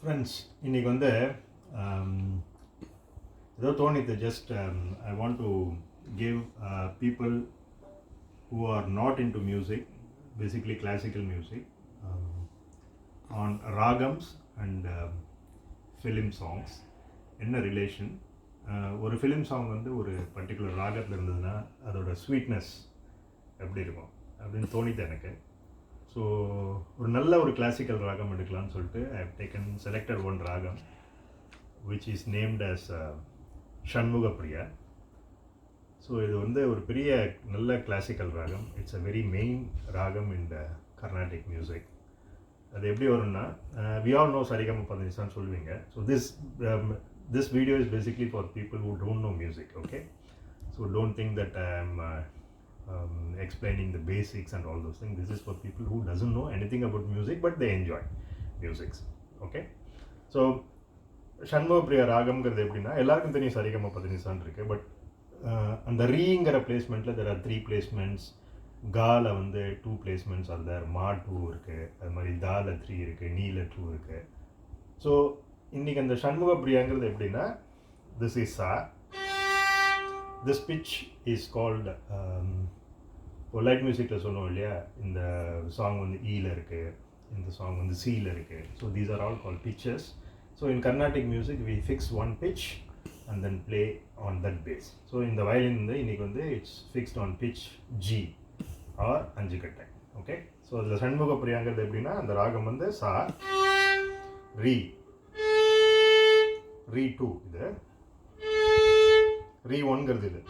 Friends இன்றைக்கி வந்து ஏதோ தோணித்து just I want to give people who are not into music, basically classical music, on ragams and film songs. என்ன relation, ஒரு film song வந்து ஒரு பர்டிகுலர் ராகத்தில் இருந்ததுன்னா அதோட ஸ்வீட்னஸ் எப்படி இருக்கும் அப்படின்னு தோணித்து எனக்கு. ஸோ ஒரு நல்ல ஒரு கிளாசிக்கல் ராகம் எடுக்கலாம்னு சொல்லிட்டு I have taken selected one ragam which is named as Shanmukha Priya. So இது வந்து ஒரு பெரிய நல்ல கிளாசிக்கல் ராகம். இட்ஸ் அ வெரி மெயின் ராகம் இன் த கர்நாடிக் மியூசிக். அது எப்படி வரும்னா, வி ஆல் நோ சரிகம பதனிசான்னு சொல்லுவீங்க. So this video is basically for people who don't know music. Okay, so don't think that I ஆம் explaining the basics and all those things. This is for people who doesn't know anything about music but they enjoy music. Okay, so Shanmuga Priya ராகம்ங்கிறது எப்படின்னா, எல்லாருக்கும் தெரியும் சரிகம பதனிசான்னு இருக்குது. But அந்த ரீங்கிற பிளேஸ்மெண்ட்டில் there are 3 placements. கால வந்து 2 placements R தேர். மா 2 இருக்குது, அது மாதிரி தால 3 இருக்குது, நீல 2 இருக்குது. ஸோ இன்றைக்கி அந்த ஷண்முக பிரியாங்கிறது எப்படின்னா, திஸ் இஸ் சா. திஸ் பிச் இஸ் கால்டு, இப்போ லைட் மியூசிக்கில் சொன்னோம் இல்லையா, இந்த சாங் வந்து ஈல இருக்குது, இந்த சாங் வந்து சியில் இருக்குது. So these are all call pitches. So in Carnatic music we fix one pitch and then play on that bass. So in the violin இன்னைக்கு வந்து it's fixed on pitch G or அஞ்சு கட்டை. ஓகே, ஸோ அதில் ஷண்முக பிரியாங்கிறது எப்படின்னா, அந்த ராகம் வந்து சா, ரீ 2, இது ரீ 1ங்கிறது, இது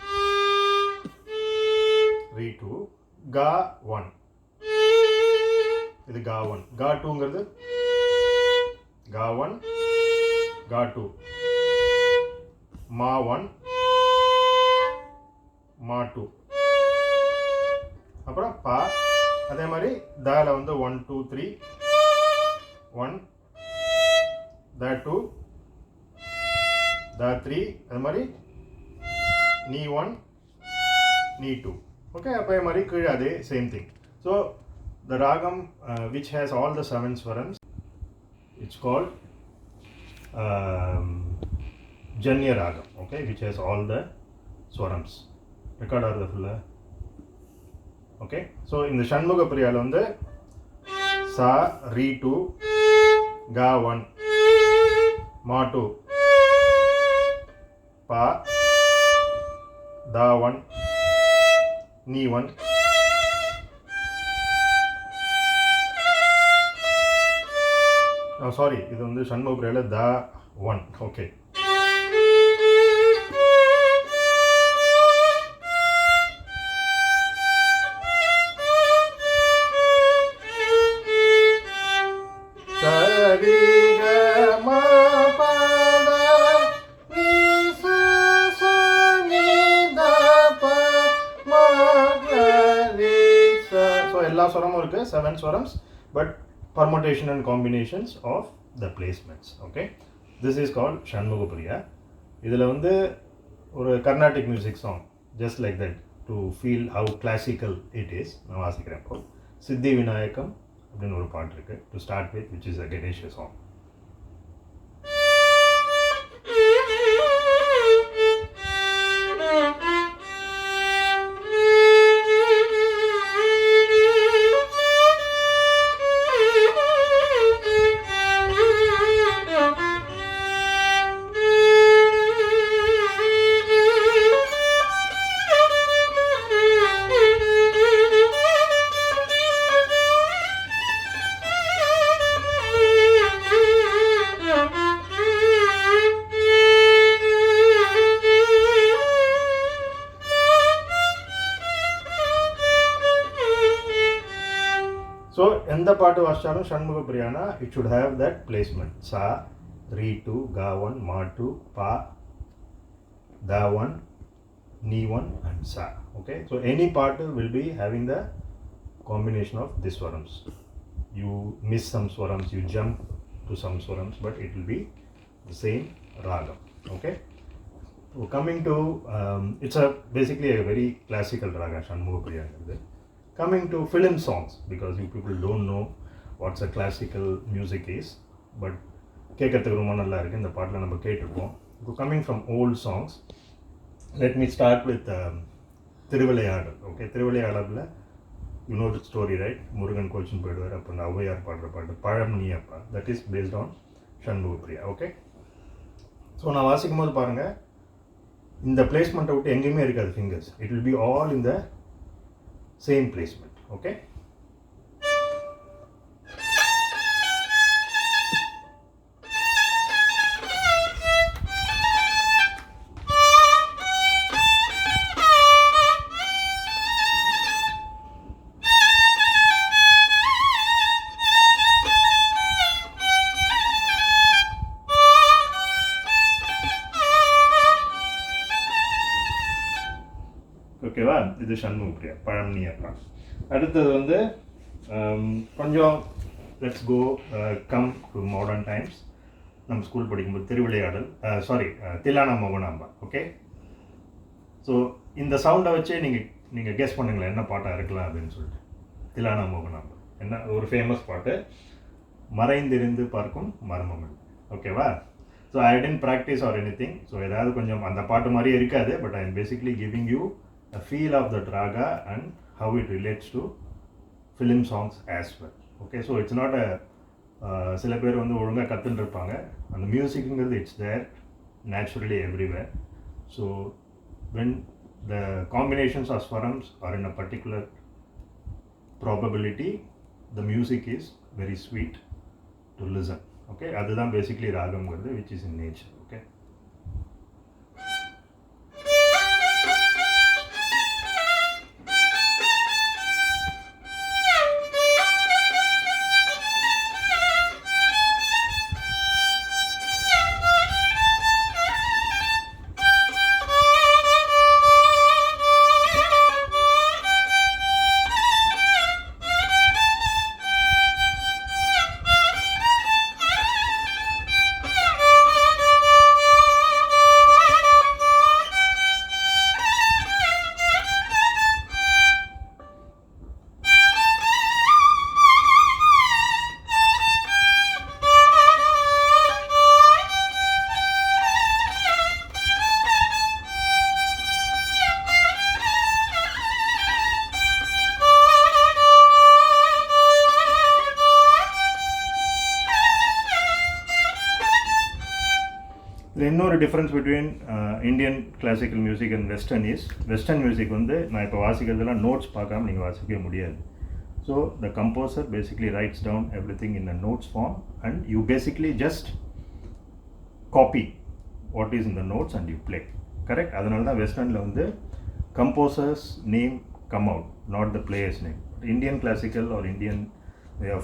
ரீ 2, கா 1, இது கா 1, கா 2ங்கிறது, கா 1, கா 2, மா 1, மா 2, அப்புறம் பா. அதே மாதிரி தால வந்து 1 2 3, 1 தா 2, தா 3, அது மாதிரி நீ 1, நீ 2. ஓகே, அப்போ இது மாதிரி கீழே அதே same thing. So the ragam which has all the 7 swarams, it's called Janya Ragam, okay, which has all the swarams. Record are the full. Okay, so in the Shanmuga Priyala on the Sa, Re 2, Ga 1, Ma 2, Pa, Da 1, Ni 1. Oh, sorry, இது வந்து Shanmuga Priyala Da 1. Okay. எல்லா ஸ்வரமும் இருக்குது, 7 ஸ்வரம்ஸ், but permutation and combinations of the placements. Okay, this is called Shanmuga Priya. இதில் வந்து ஒரு Carnatic music song just like that to feel how classical it is. நான் வாசிக்கிறேன். இப்போ சித்தி விநாயகம் அப்படின்னு ஒரு பாட்டு இருக்குது to start with, which is a Ganesha song. So எந்த பாட்டு வாசித்தாலும் ஷண்முக பிரியானா it should have that placement. சா, ரீ 2, கா 1, மா 2, பா, தா 1, நீ 1 and sa. Okay, so any part will be having the combination of these swarams. You miss some swarams, you jump to some swarams, but it will be the same ragam. Okay, so coming to it's a basically a very classical raga, Shanmuga Priya. Coming to film songs, because you people don't know what's a classical music is, but கேட்கறதுக்கு ரொம்ப நல்லா இருக்குது. இந்த பாட்டில் நம்ம கேட்டிருப்போம். இப்போ coming from old songs, let me start with Thiruvilaiyadal. Okay, திருவிளையாடலில் you know the story right? Murugan கோச்சின்னு போயிடுவார். அப்போ இந்த ஔவையார் பாடுற பாட்டு பழம் நீ அப்பா, that is based on Shanmukha Priya. Okay, so நான் வாசிக்கும் போது பாருங்கள், இந்த பிளேஸ்மெண்ட்டை விட்டு எங்கேயுமே இருக்காது fingers. It will be all in the same placement. Okay, ஓகேவா? இது சண்முக பிரியா, பழம் நீ அப்பா. அடுத்தது வந்து கொஞ்சம் let's go come to modern times. நம்ம ஸ்கூல் படிக்கும்போது திருவிளையாடல், தில்லானா மோகனாம்பா. ஓகே, ஸோ இந்த சவுண்டை வச்சே நீங்கள் கெஸ் பண்ணுங்களேன் என்ன பாட்டாக இருக்கலாம் அப்படின்னு சொல்லிட்டு. தில்லானா மோகனாம்பா என்ன ஒரு ஃபேமஸ் பாட்டு, மறைந்திருந்து பார்க்கும் மர்மம். ஓகேவா? So I tend practice or anything. So ஏதாவது கொஞ்சம் அந்த பாட்டு மாதிரியே இருக்காது, but I am basically giving you a feel of that raga and how it relates to film songs as well. Okay, so it's not a சில பேர் வந்து ஒழுங்காக கற்றுன்னு இருப்பாங்க. அந்த மியூசிக்குங்கிறது it's there naturally everywhere. So when the combinations of swarams are in a particular probability, the music is very sweet to listen. Okay, அதுதான் basically ராகம்ங்கிறது, which is in nature. Okay, இன்னொரு difference between Indian classical music and western music வந்து நான் இப்போ வாசிக்கிறதுலாம் notes பார்க்காம நீங்கள் வாசிக்கவே முடியாது. So the composer basically writes down everything in a notes form and you basically just copy what is in the notes and you play. Correct? அதனால தான் வெஸ்டர்னில் வந்து composers name come out, not the players name. Indian classical or Indian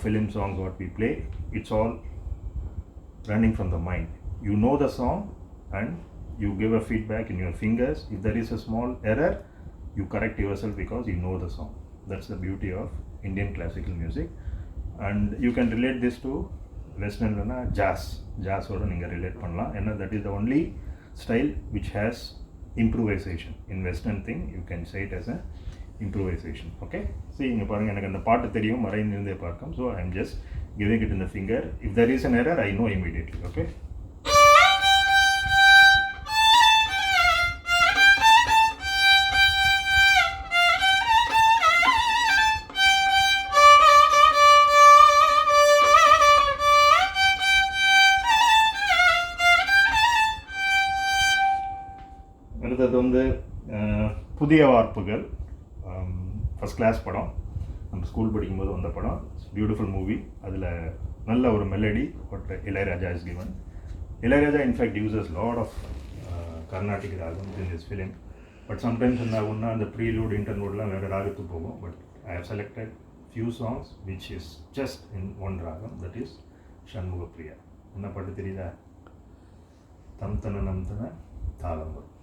film songs what we play, it's all running from the mind. You know the song and you give a feedback in your fingers. If there is a small error, you correct yourself because you know the song. That's the beauty of Indian classical music. And you can relate this to Western jazz oda neenga relate pannalam. And that is the only style which has improvisation. In Western thing you can say it as a improvisation. Okay, see inga parunga enakku andha paattu theriyum maraindirundhe paarkam. So I am just giving it in the finger. If there is an error, I know immediately. Okay, அடுத்தது வந்து புதிய Varppugal, first class படம், நம்ம school படிக்கும்போது வந்த படம். Beautiful movie. அதில் நல்ல ஒரு melody what Ilaiyaraaja is given. Ilaiyaraaja in fact uses lot of Carnatic ragam in this film. But sometimes என்ன ஆகும்னா அந்த ப்ரீலூட் இன்டர்லூட்லாம் வேறு ராகத்துக்கு போகும். But I have selected few songs which is just in one ragam, that is Shanmukha Priya. என்ன பாட்டு தெரியுதா? தம் தன நம் தன தாளம் வரும்.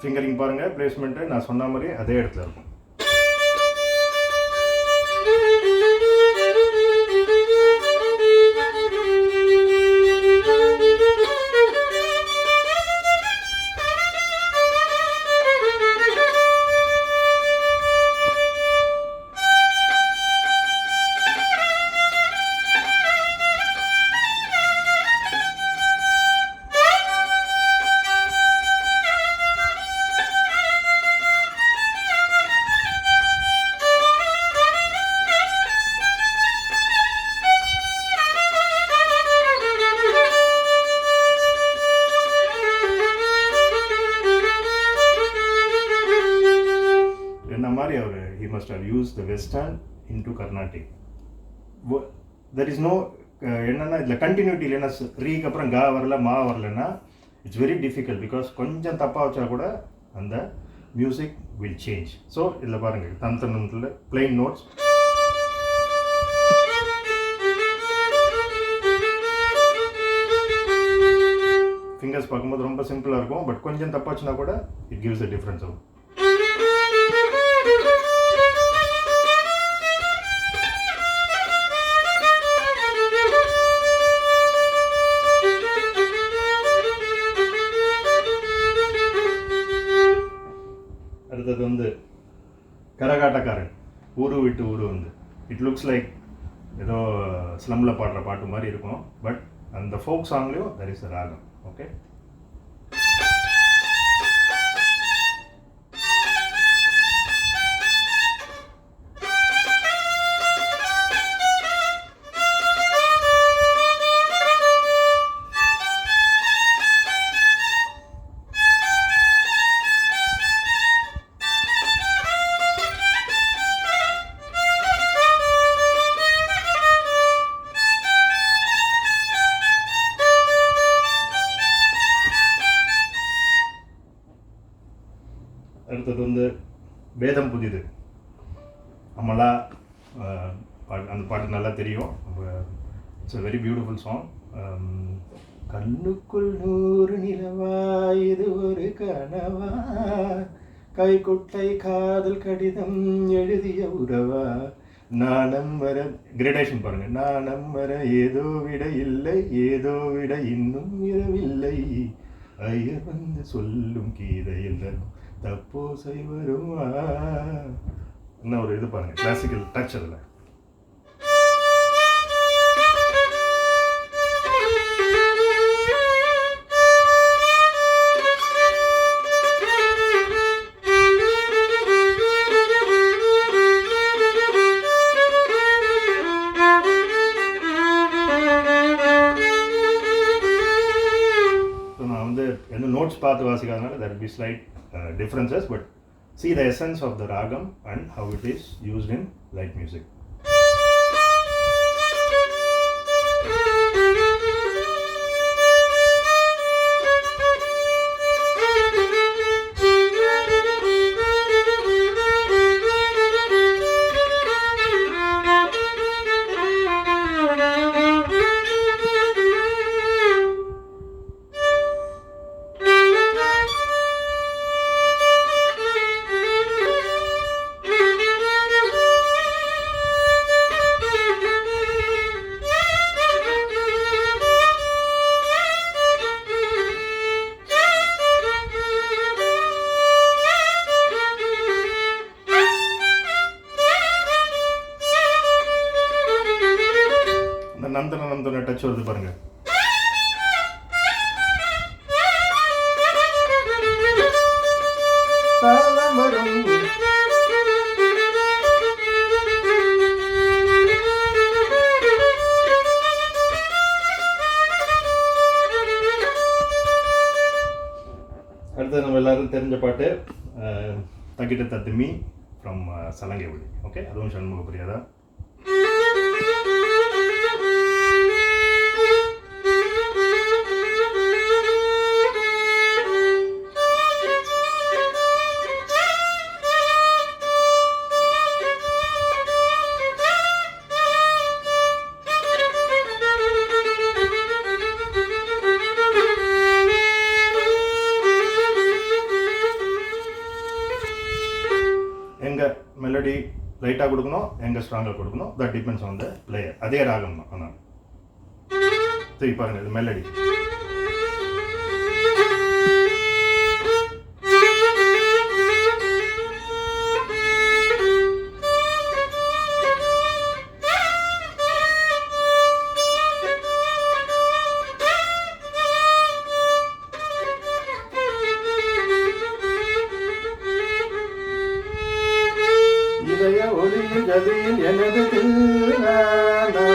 ஃபிங்கரிங் பாருங்கள், பிளேஸ்மெண்ட்டு நான் சொன்ன மாதிரி அதே இடத்துல இருக்கும். He must have used the western into Carnatic. There is no என்னன்னா இதில் கண்டினியூட்டி இல்லைன்னா ரீக்கு அப்புறம் கா வரல மா வரலன்னா இட்ஸ் வெரி டிஃபிகல்ட். பிகாஸ் கொஞ்சம் தப்பாக வச்சா கூட அந்த மியூசிக் வில் சேஞ்ச். ஸோ இதில் பாருங்கள், தந்தனத்தில் பிளெயின் நோட்ஸ், ஃபிங்கர்ஸ் பார்க்கும்போது ரொம்ப சிம்பிளாக இருக்கும். பட் கொஞ்சம் தப்பாச்சுன்னா கூட இட் கிவ்ஸ் அ டிஃப்ரென்ஸ் ஆகும். அடுத்தது வந்து கரகாட்டக்காரன், ஊரு விட்டு ஊரு வந்து. இட் லுக்ஸ் லைக் ஏதோ ஸ்லம்மில் பாடுற பாட்டு மாதிரி இருக்கும். பட் அந்த ஃபோக் சாங்லேயும் தட் இஸ் த ராகம். ஓகே, அடுத்தது வந்து வேதம் புதிது, அமலா. அந்த பாட்டு நல்லா தெரியும். It's a very beautiful song. கண்ணுக்குள் 100 நிலவா, இது ஒரு கனவா, கைக்குட்டை காதல் கடிதம் எழுதிய உறவா, நாணம் வர, கிரேடேஷன் பாருங்கள், நாணம் வர ஏதோ விட இல்லை, ஏதோ விட இன்னும் இரவில்லை, ஐயர் வந்து சொல்லும் கீதையில் தப்போ செய்வருமா. இன்னும் ஒரு இது பாருங்க, கிளாசிக்கல் டச் அதில். நான் வந்து எந்த நோட்ஸ் பார்த்து வாசிக்காதனால there will be slight differences, but see the essence of the ragam and how it is used in light music. நந்தன டச் வருது பாருங்க. அடுத்தது நம்ம எல்லாரும் தெரிஞ்ச பாட்டு தகிட்ட தத்துமி ஃப்ரம் சலங்கை ஒளி. ஓகே, அதுவும் சண்முக பிரியாதான். மெலடி லைட்டாக கொடுக்கணும், எங்கே ஸ்ட்ராங்காக கொடுக்கணும், that depends on the player. அதே ராகம் தான். ஆனால் சரி பாருங்கள், இது மெலடி. இதய ஒளியில் கதியில் எனது தில்லானா.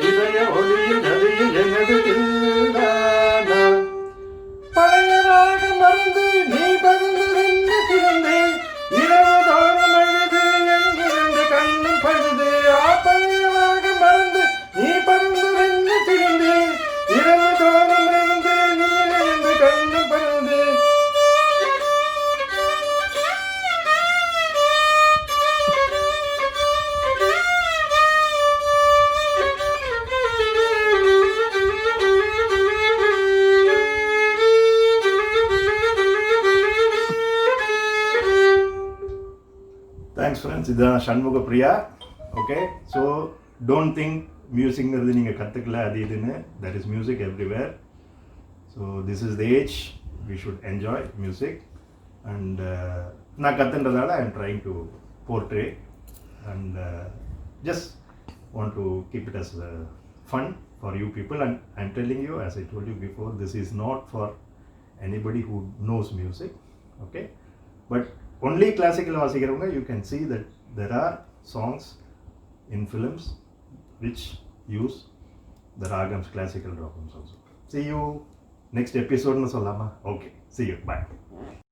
இதய ஒளியில் நதியில் எனது தில்லானா. பழையதாக மறந்து நீ பறந்ததென்ன திறந்து இரவு தோறும் அழுது எங்கிருந்து கண்ணும் பழுது. பழையதாக மறந்து நீ பறந்ததென்ன திறந்து இரவு தோறும் அழுது நீ இருந்து கண்ணும் பழுது. Thanks friends. இதுதான் Shanmukha Priya. Okay, so don't think மியூசிக்ங்கிறது நீங்கள் கற்றுக்கல அது இதுன்னு. That is music everywhere. So this is the age we should enjoy music. And நான் கற்றுன்றதால I am trying to portray and just want to keep it as fun for you people. And I am telling you, as I told you before, this is not for anybody who knows music. Okay, but only classical வாசிக்கிறவங்க, you can see that there are songs in films which use the ragams, classical ragams also. See you next episode னு சொல்லாமா? Okay, see you, bye.